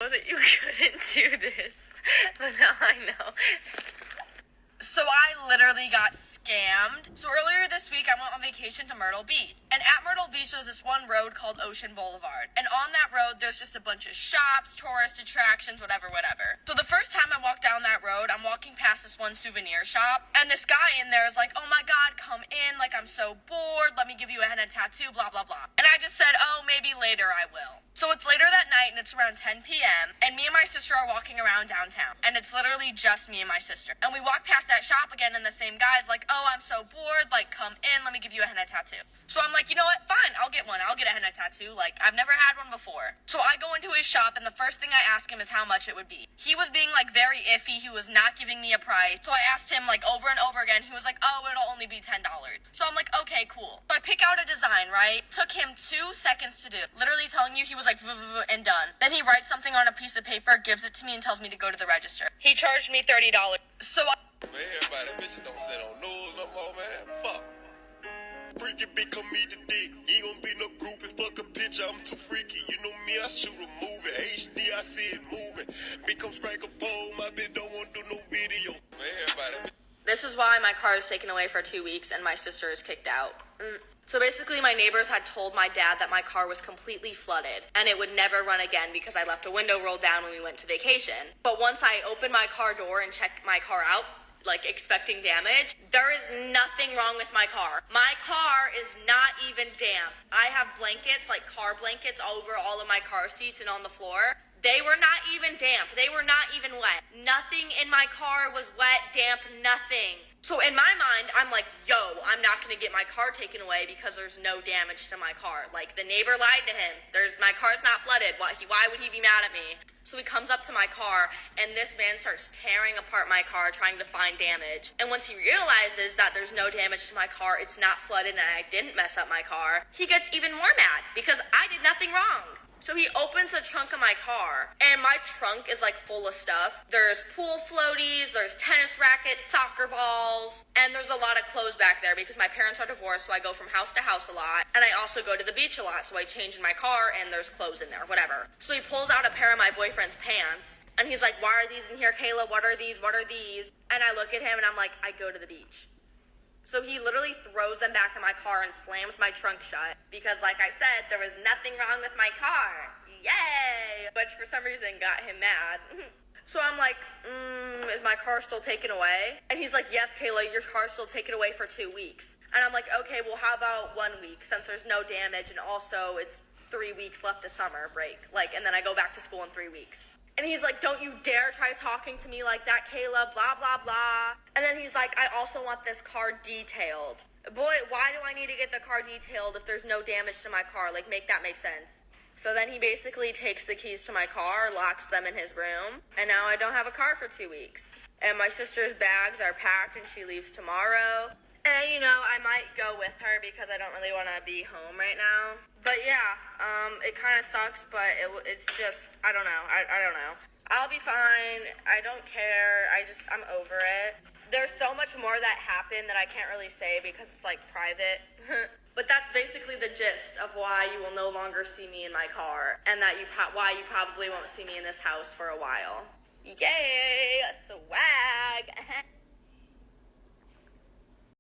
know that you couldn't do this, but now I know. So I literally got scammed. So earlier this week, I went on vacation to Myrtle Beach. And at Myrtle Beach, there's this one road called Ocean Boulevard. And on that road, there's just a bunch of shops, tourist attractions, whatever. So the first time I walked down that road, I'm walking past this one souvenir shop. And this guy in there is like, oh my God, come in. Like, I'm so bored. Let me give you a henna tattoo, blah, blah, blah. And I just said, oh, maybe later I will. So it's later that night, and it's around 10 p.m., and me and my sister are walking around downtown. And it's literally just me and my sister. And we walk past that shop again, and the same guy's like, oh, I'm so bored, like, come in, let me give you a henna tattoo. So I'm like, you know what, fine, I'll get one. I'll get a henna tattoo. Like, I've never had one before. So I go into his shop, and the first thing I ask him is how much it would be. He was being, like, very iffy. He was not giving me a price. So I asked him, like, over and over again. He was like, oh, it'll only be $10. So I'm like, okay, cool. So I pick out a design, right? Took him 2 seconds to do. Literally telling you, he was like, and done. Then he writes something on a piece of paper, gives it to me, and tells me to go to the register. He charged me $30. So Man, everybody bitches don't sit on news no more, man. Fuck. Freaky bitch come meet today. Ain't gonna be no group and fuck a picture. I'm too freaky. You know me, I shoot a movie. HD, I see it moving. Bitch come strike a pole. My bitch don't wanna do no video. Man, everybody. This is why my car is taken away for 2 weeks and my sister is kicked out. So basically, my neighbors had told my dad that my car was completely flooded and it would never run again because I left a window rolled down when we went to vacation. But once I opened my car door and checked my car out, like expecting damage, there is nothing wrong with my car. My car is not even damp. I have blankets, like car blankets, over all of my car seats and on the floor. They were not even damp. They were not even wet. Nothing in my car was wet, damp, nothing. So in my mind, I'm like, yo, I'm not gonna get my car taken away because there's no damage to my car. Like, the neighbor lied to him. My car's not flooded. Why would he be mad at me? So he comes up to my car, and this man starts tearing apart my car, trying to find damage. And once he realizes that there's no damage to my car, it's not flooded, and I didn't mess up my car, he gets even more mad because I did nothing wrong. So he opens the trunk of my car, and my trunk is like full of stuff. There's pool floaties, there's tennis rackets, soccer balls, and there's a lot of clothes back there because my parents are divorced, so I go from house to house a lot, and I also go to the beach a lot, so I change in my car, and there's clothes in there, whatever. So he pulls out a pair of my boyfriend's pants, and he's like, why are these in here, Kayla? What are these? What are these? And I look at him, and I'm like, I go to the beach. So he literally throws them back in my car and slams my trunk shut because, like I said, there was nothing wrong with my car. Yay! Which for some reason got him mad. So I'm like, is my car still taken away? And he's like, yes, Kayla, your car's still taken away for 2 weeks. And I'm like, okay, well, how about 1 week since there's no damage and also it's 3 weeks left of summer break. And then I go back to school in 3 weeks. And he's like, don't you dare try talking to me like that, Kayla, blah, blah, blah. And then he's like, I also want this car detailed. Boy, why do I need to get the car detailed if there's no damage to my car? Make that make sense. So then he basically takes the keys to my car, locks them in his room, and now I don't have a car for 2 weeks. And my sister's bags are packed and she leaves tomorrow. And, I might go with her because I don't really want to be home right now. But yeah, it kind of sucks, but it's just, I don't know. I don't know. I'll be fine. I don't care. I'm over it. There's so much more that happened that I can't really say because it's private. But that's basically the gist of why you will no longer see me in my car and that why you probably won't see me in this house for a while. Yay, swag.